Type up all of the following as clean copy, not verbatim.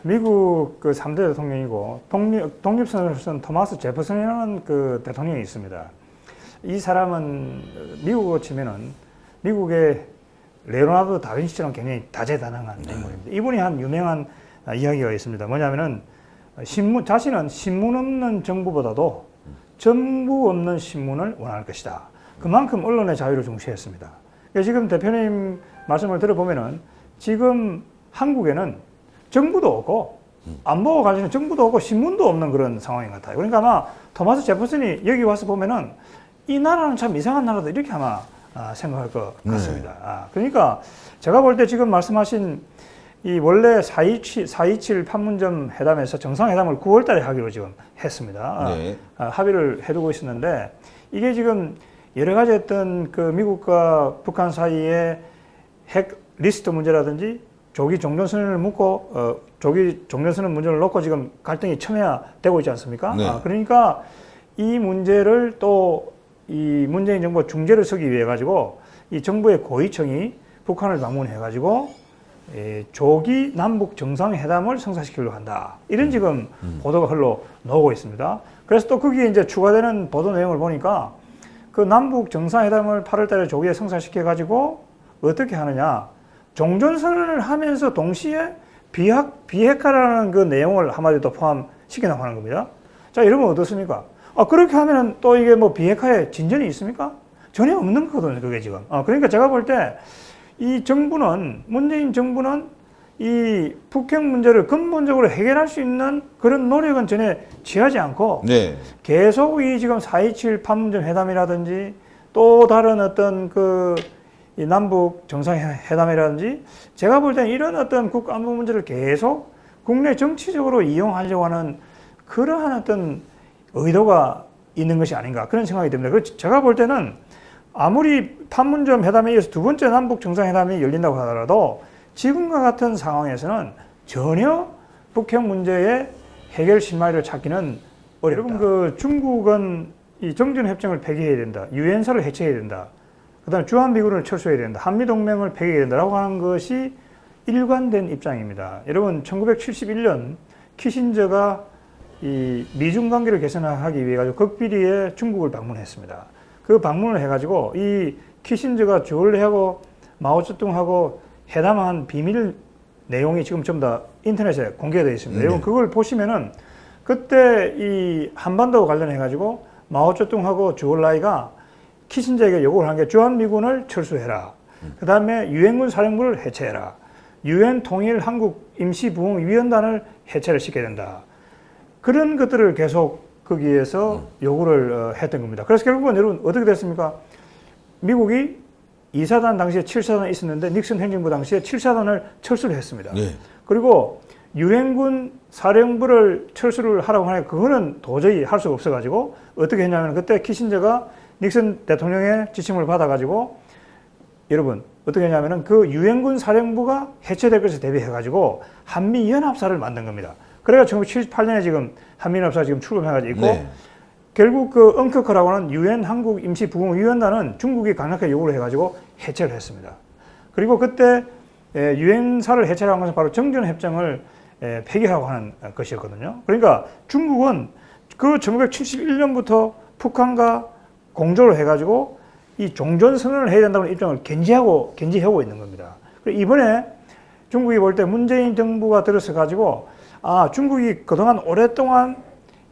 미국 그 3대 대통령이고 독립선언을 쓴 토마스 제퍼슨이라는 그 대통령이 있습니다. 이 사람은 미국으로 치면은 미국의 레오나르도 다빈치처럼 굉장히 다재다능한 인물입니다. 이분이 한 유명한 이야기가 있습니다. 뭐냐면은 자신은 신문 없는 정부보다도 정부 없는 신문을 원할 것이다. 그만큼 언론의 자유를 중시했습니다. 지금 대표님 말씀을 들어보면은 지금 한국에는 정부도 없고 안보가 가지는 정부도 없고 신문도 없는 그런 상황인 것 같아요. 그러니까 아마 토마스 제퍼슨이 여기 와서 보면은 이 나라는 참 이상한 나라다 이렇게 아마 생각할 것 같습니다. 그러니까 제가 볼 때 지금 말씀하신 이 원래 4.27 판문점 회담에서 정상회담을 9월 달에 하기로 지금 했습니다. 네. 합의를 해두고 있었는데 이게 지금 여러 가지 어떤 그 미국과 북한 사이의 핵 리스트 문제라든지 조기 종전선언을 묻고 조기 종전선언 문제를 놓고 지금 갈등이 첨예화되고 있지 않습니까? 네. 그러니까 이 문제를 또 이 문재인 정부가 중재를 서기 위해 가지고 이 정부의 고위층이 북한을 방문해 가지고 조기 남북 정상회담을 성사시키려고 한다. 이런 지금 보도가 흘러나오고 있습니다. 그래서 또 거기에 이제 추가되는 보도 내용을 보니까 그 남북 정상회담을 8월 달에 조기에 성사시켜 가지고 어떻게 하느냐. 종전선언을 하면서 동시에 비핵화라는 그 내용을 한마디로 포함시키려고 하는 겁니다. 자, 이러면 어떻습니까? 그렇게 하면은 또 이게 뭐 비핵화에 진전이 있습니까? 전혀 없는 거거든요, 그게 지금. 그러니까 제가 볼 때 이 정부는, 문재인 정부는 이 북핵 문제를 근본적으로 해결할 수 있는 그런 노력은 전혀 취하지 않고 네. 계속 이 지금 4.27 판문점 회담이라든지 또 다른 어떤 이 남북 정상회담이라든지 제가 볼 때는 이런 어떤 국가안보 문제를 계속 국내 정치적으로 이용하려고 하는 그러한 어떤 의도가 있는 것이 아닌가 그런 생각이 듭니다. 그래서 제가 볼 때는 아무리 판문점 회담에 이어서 두 번째 남북 정상회담이 열린다고 하더라도 지금과 같은 상황에서는 전혀 북핵 문제의 해결 실마리를 찾기는 어렵다. 여러분 그 중국은 이 정전협정을 폐기해야 된다. 유엔사를 해체해야 된다. 그다음에 주한미군을 철수해야 된다. 한미동맹을 폐기해야 된다라고 하는 것이 일관된 입장입니다. 여러분 1971년 키신저가 이 미중 관계를 개선하기 위해 가지고 극비리에 중국을 방문했습니다. 그 방문을 해가지고 이 키신저가 주얼리하고 마오쩌둥하고 회담한 비밀 내용이 지금 전부 다 인터넷에 공개되어 있습니다. 여러분 그걸 보시면은 그때 이 한반도 관련해 가지고 마오쩌둥하고 주얼라이가 키신저에게 요구를 한 게 주한미군을 철수해라. 그 다음에 유엔군 사령부를 해체해라. 유엔 통일 한국 임시부흥위원단을 해체를 시켜야 된다. 그런 것들을 계속 거기에서 요구를 했던 겁니다. 그래서 결국은 여러분 어떻게 됐습니까? 미국이 2사단 당시에 7사단이 있었는데 닉슨 행정부 당시에 7사단을 철수를 했습니다. 네. 그리고 유엔군 사령부를 철수를 하라고 하니까 그거는 도저히 할 수가 없어가지고 어떻게 했냐면 그때 키신저가 닉슨 대통령의 지침을 받아가지고 여러분 어떻게 했냐면은 그 유엔군 사령부가 해체될 것을 대비해가지고 한미연합사를 만든 겁니다. 그래가 1978년에 지금 한미연합사 지금 출범해가지고 있고 네. 결국 그 엉크크라고는 유엔 한국 임시부흥위원단은 중국이 강력하게 요구를 해가지고 해체를 했습니다. 그리고 그때 유엔사를 해체하는 것은 바로 정전협정을 폐기하고 하는 것이었거든요. 그러니까 중국은 그 1971년부터 북한과 공조를 해가지고 이 종전선언을 해야 된다는 입장을 견지하고 있는 겁니다. 이번에 중국이 볼 때 문재인 정부가 들어서 가지고 중국이 그동안 오랫동안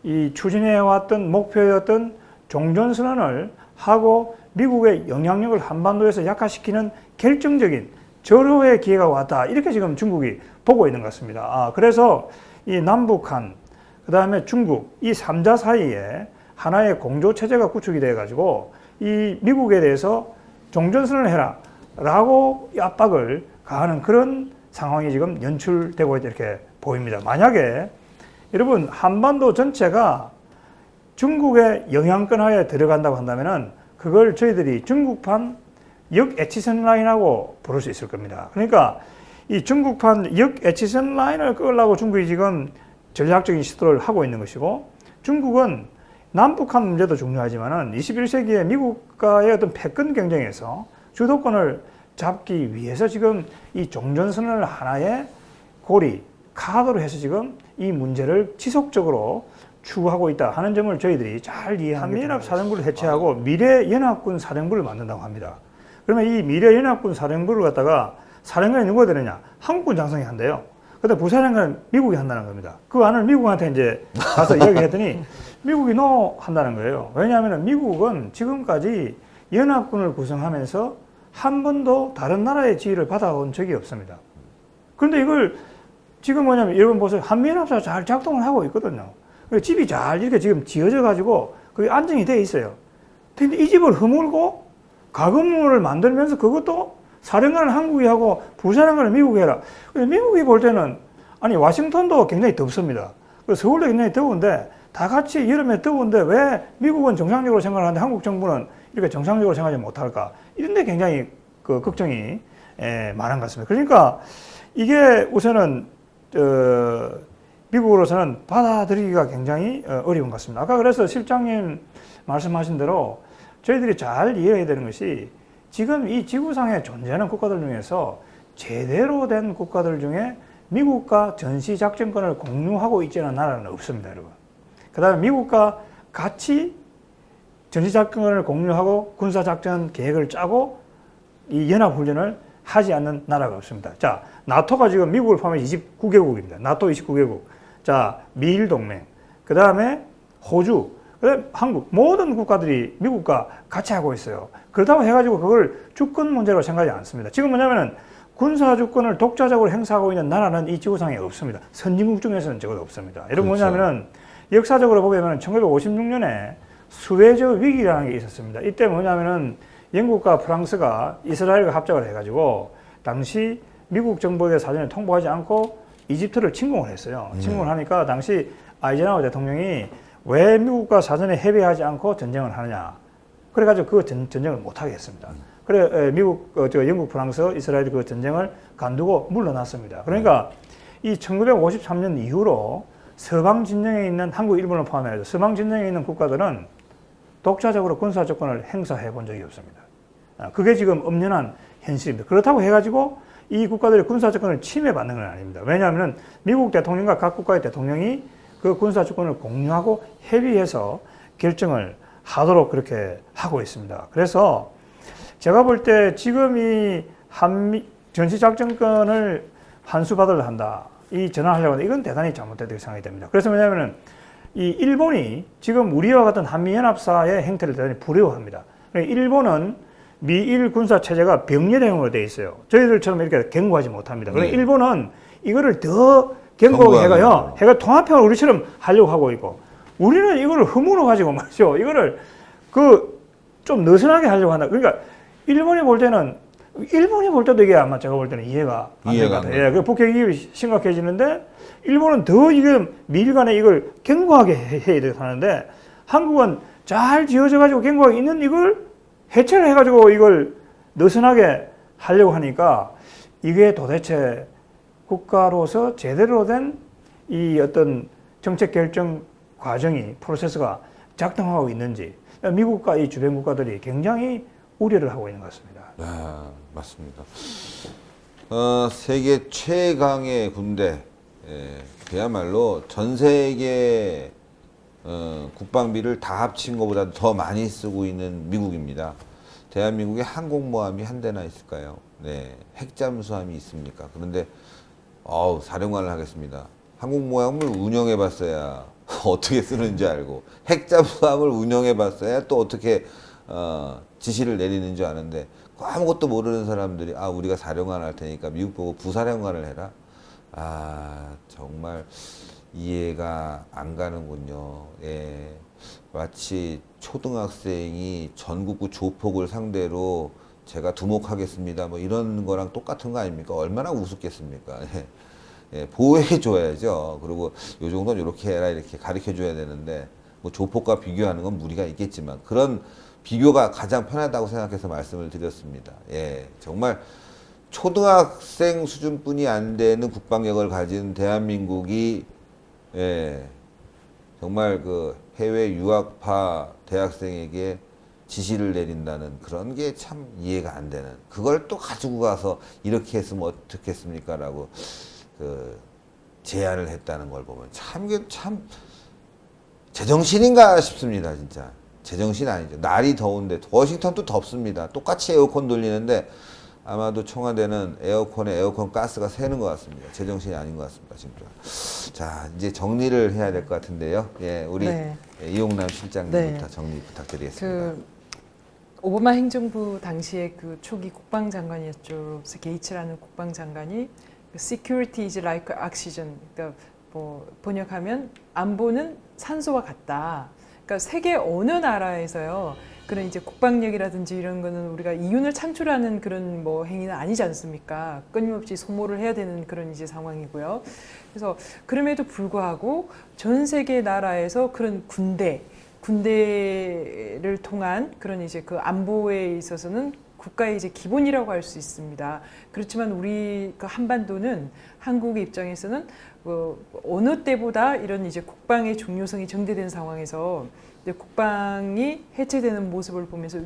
이 추진해왔던 목표였던 종전선언을 하고 미국의 영향력을 한반도에서 약화시키는 결정적인 절호의 기회가 왔다. 이렇게 지금 중국이 보고 있는 것 같습니다. 그래서 이 남북한, 그 다음에 중국, 이 3자 사이에 하나의 공조체제가 구축이 돼가지고 이 미국에 대해서 종전선언을 해라 라고 압박을 가하는 그런 상황이 지금 연출되고 있다 이렇게 보입니다. 만약에 여러분 한반도 전체가 중국의 영향권 하에 들어간다고 한다면은 그걸 저희들이 중국판 역애치선 라인하고 부를 수 있을 겁니다. 그러니까 이 중국판 역애치선 라인을 끌려고 중국이 지금 전략적인 시도를 하고 있는 것이고 중국은 남북한 문제도 중요하지만은 21세기에 미국과의 어떤 패권 경쟁에서 주도권을 잡기 위해서 지금 이 종전선언을 하나의 고리, 카드로 해서 지금 이 문제를 지속적으로 추구하고 있다 하는 점을 저희들이 잘 이해합니다. 한미연합 사령부를 해체하고 미래연합군 사령부를 만든다고 합니다. 그러면 이 미래연합군 사령부를 갖다가 사령관이 누가 되느냐? 한국군 장성이 한대요. 근데 부사령관은 미국이 한다는 겁니다. 그 안을 미국한테 이제 가서 이야기했더니 미국이 노 한다는 거예요. 왜냐하면 미국은 지금까지 연합군을 구성하면서 한 번도 다른 나라의 지휘를 받아온 적이 없습니다. 그런데 이걸 지금 뭐냐면 여러분 보세요. 한미연합사가 잘 작동을 하고 있거든요. 집이 잘 이렇게 지금 지어져 가지고 그게 안정이 돼 있어요. 근데 이 집을 허물고 가건물을 만들면서 그것도 사령관을 한국이 하고 부사령관을 미국이 해라. 미국이 볼 때는 아니 워싱턴도 굉장히 덥습니다. 서울도 굉장히 더운데 다 같이 여름에 더운데 왜 미국은 정상적으로 생각을 하는데 한국 정부는 이렇게 정상적으로 생각하지 못할까? 이런 데 굉장히 그 걱정이 많은 것 같습니다. 그러니까 이게 우선은 미국으로서는 받아들이기가 굉장히 어려운 것 같습니다. 아까 그래서 실장님 말씀하신 대로 저희들이 잘 이해해야 되는 것이 지금 이 지구상에 존재하는 국가들 중에서 제대로 된 국가들 중에 미국과 전시작전권을 공유하고 있지는 나라는 없습니다, 여러분. 그 다음에 미국과 같이 전시작전권을 공유하고 군사작전 계획을 짜고 이 연합훈련을 하지 않는 나라가 없습니다. 자, 나토가 지금 미국을 포함해 29개국입니다. 나토 29개국. 자, 미일 동맹. 그 다음에 호주. 그다음에 한국. 모든 국가들이 미국과 같이 하고 있어요. 그렇다고 해가지고 그걸 주권 문제로 생각하지 않습니다. 지금 뭐냐면은 군사주권을 독자적으로 행사하고 있는 나라는 이 지구상에 없습니다. 선진국 중에서는 적어도 없습니다. 여러분 그렇죠. 뭐냐면은 역사적으로 보면 1956년에 수에즈 위기라는 게 있었습니다. 이때 뭐냐면은 영국과 프랑스가 이스라엘과 합작을 해가지고 당시 미국 정부의 사전에 통보하지 않고 이집트를 침공을 했어요. 침공을 하니까 당시 아이젠하워 대통령이 왜 미국과 사전에 협의하지 않고 전쟁을 하느냐. 그래가지고 그 전쟁을 못하게 했습니다. 그래 미국, 영국, 프랑스, 이스라엘이 그 전쟁을 간두고 물러났습니다. 그러니까 이 1953년 이후로 서방 진영에 있는 한국, 일본을 포함해서 서방 진영에 있는 국가들은 독자적으로 군사조건을 행사해 본 적이 없습니다. 그게 지금 엄연한 현실입니다. 그렇다고 해가지고 이 국가들의 군사조건을 침해받는 건 아닙니다. 왜냐하면 미국 대통령과 각 국가의 대통령이 그 군사조건을 공유하고 협의해서 결정을 하도록 그렇게 하고 있습니다. 그래서 제가 볼 때 지금 이 한미 전시작전권을 환수받으려 한다. 이 전환하려고 한다. 이건 대단히 잘못됐다고 생각이 됩니다. 그래서 왜냐하면 이 일본이 지금 우리와 같은 한미연합사의 행태를 대단히 부러워합니다. 일본은 미일 군사 체제가 병렬형으로 되어 있어요. 저희들처럼 이렇게 견고하지 못합니다. 그러니까 일본은 이거를 더 견고하게 해가 통합형을 우리처럼 하려고 하고 있고, 우리는 이거를 허물어 가지고 말이죠. 이거를 좀 느슨하게 하려고 한다. 그러니까 일본이 볼 때도 이게 아마 제가 볼 때는 이해가 안 됩니다. 예, 그 북핵이 심각해지는데 일본은 더 지금 미일 간에 이걸 견고하게 해야 되고 하는데 한국은 잘 지어져 가지고 견고하게 있는 이걸 해체를 해가지고 이걸 느슨하게 하려고 하니까 이게 도대체 국가로서 제대로 된 이 어떤 정책 결정 과정이 프로세스가 작동하고 있는지 미국과 이 주변 국가들이 굉장히 우려를 하고 있는 것 같습니다. 네, 맞습니다. 세계 최강의 군대, 그야말로 전 세계 국방비를 다 합친 것보다 더 많이 쓰고 있는 미국입니다. 대한민국에 항공모함이 한 대나 있을까요? 네, 핵잠수함이 있습니까? 그런데 사령관을 하겠습니다. 항공모함을 운영해봤어야 어떻게 쓰는지 알고 핵잠수함을 운영해봤어야 또 어떻게 지시를 내리는지 아는데 아무것도 모르는 사람들이 우리가 사령관 할 테니까 미국 보고 부사령관을 해라. 정말 이해가 안 가는군요. 예. 마치 초등학생이 전국구 조폭을 상대로 제가 두목하겠습니다. 뭐 이런 거랑 똑같은 거 아닙니까? 얼마나 우습겠습니까? 예, 보호해줘야죠. 그리고 요 정도는 이렇게 해라 이렇게 가르쳐줘야 되는데 뭐 조폭과 비교하는 건 무리가 있겠지만 그런 비교가 가장 편하다고 생각해서 말씀을 드렸습니다. 예, 정말 초등학생 수준뿐이 안 되는 국방력을 가진 대한민국이 정말 그 해외 유학파 대학생에게 지시를 내린다는 그런 게 참 이해가 안 되는, 그걸 또 가지고 가서 이렇게 했으면 어떻겠습니까? 라고 제안을 했다는 걸 보면 이게 참 제정신인가 싶습니다. 진짜 제정신 아니죠. 날이 더운데 워싱턴도 덥습니다. 똑같이 에어컨 돌리는데 아마도 청와대는 에어컨에 에어컨 가스가 새는 것 같습니다. 제정신이 아닌 것 같습니다. 진짜. 자, 이제 정리를 해야 될 것 같은데요. 예, 우리 네. 이용남 실장님부터 네. 정리 부탁드리겠습니다. 그 오바마 행정부 당시에 그 초기 국방장관이었죠. 게이츠라는 국방장관이 Security is like oxygen. 그러니까 뭐 번역하면 안보는 산소와 같다. 그러니까 세계 어느 나라에서요. 그런 이제 국방력이라든지 이런 거는 우리가 이윤을 창출하는 그런 뭐 행위는 아니지 않습니까? 끊임없이 소모를 해야 되는 그런 이제 상황이고요. 그래서 그럼에도 불구하고 전 세계 나라에서 그런 군대를 통한 그런 이제 그 안보에 있어서는 국가의 이제 기본이라고 할 수 있습니다. 그렇지만 우리 그 한반도는 한국의 입장에서는 어느 때보다 이런 이제 국방의 중요성이 정대된 상황에서 국방이 해체되는 모습을 보면서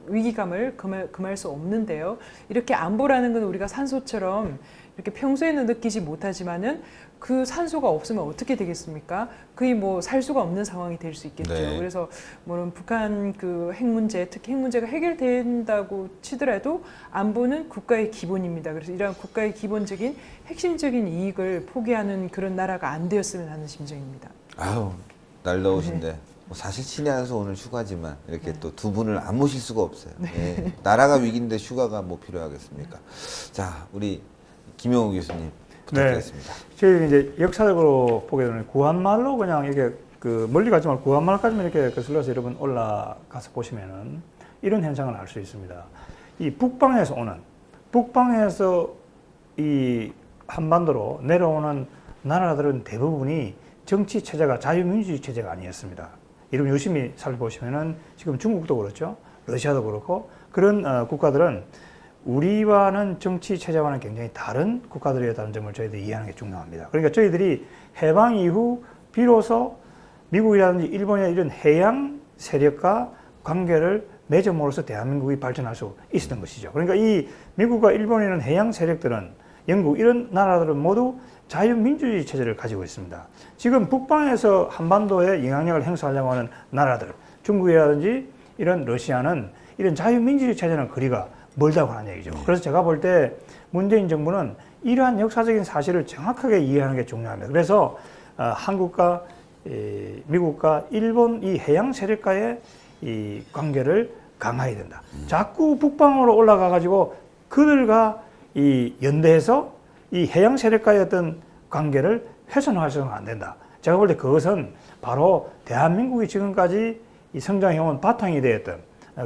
위기감을 금할 수 없는데요. 이렇게 안보라는 건 우리가 산소처럼 이렇게 평소에는 느끼지 못하지만은 그 산소가 없으면 어떻게 되겠습니까? 거의 뭐 살 수가 없는 상황이 될 수 있겠죠. 네. 그래서 물론 북한 그 핵 문제, 특히 핵 문제가 해결된다고 치더라도 안보는 국가의 기본입니다. 그래서 이러한 국가의 기본적인 핵심적인 이익을 포기하는 그런 나라가 안 되었으면 하는 심정입니다. 아유, 날 더우신데. 뭐 사실 신의 한수 오늘 휴가지만 이렇게 또 두 분을 안 모실 수가 없어요. 예. 나라가 위기인데 휴가가 뭐 필요하겠습니까? 자, 우리 김영우 교수님 부탁드리겠습니다. 저희 이제 역사적으로 보게 되면 구한말로 그냥 이게 그 멀리 가지 말고 구한말까지만 이렇게 거슬러서 여러분 올라가서 보시면은 이런 현상을 알 수 있습니다. 이 북방에서 이 한반도로 내려오는 나라들은 대부분이 정치 체제가 자유민주주의 체제가 아니었습니다. 여러분 유심히 살펴보시면은 지금 중국도 그렇죠. 러시아도 그렇고 그런 국가들은 우리와는 정치 체제와는 굉장히 다른 국가들이었다는 점을 저희들이 이해하는 게 중요합니다. 그러니까 저희들이 해방 이후 비로소 미국이라든지 일본이나 이런 해양 세력과 관계를 맺음으로써 대한민국이 발전할 수 있었던 것이죠. 그러니까 이 미국과 일본이라는 해양 세력들은 영국 이런 나라들은 모두 자유민주주의 체제를 가지고 있습니다. 지금 북방에서 한반도에 영향력을 행사하려고 하는 나라들, 중국이라든지 이런 러시아는 이런 자유민주주의 체제는 거리가 멀다고 하는 얘기죠. 그래서 제가 볼 때 문재인 정부는 이러한 역사적인 사실을 정확하게 이해하는 게 중요합니다. 그래서 한국과 미국과 일본 이 해양 세력과의 이 관계를 강화해야 된다. 자꾸 북방으로 올라가 가지고 그들과 이 연대해서 이 해양 세력과의 어떤 관계를 훼손해서는 안 된다. 제가 볼 때 그것은 바로 대한민국이 지금까지 이 성장해온 바탕이 되었던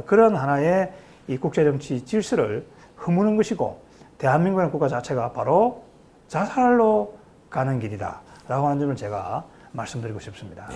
그런 하나의 이 국제정치 질서를 허무는 것이고 대한민국의 국가 자체가 바로 자살로 가는 길이다 라고 하는 점을 제가 말씀드리고 싶습니다.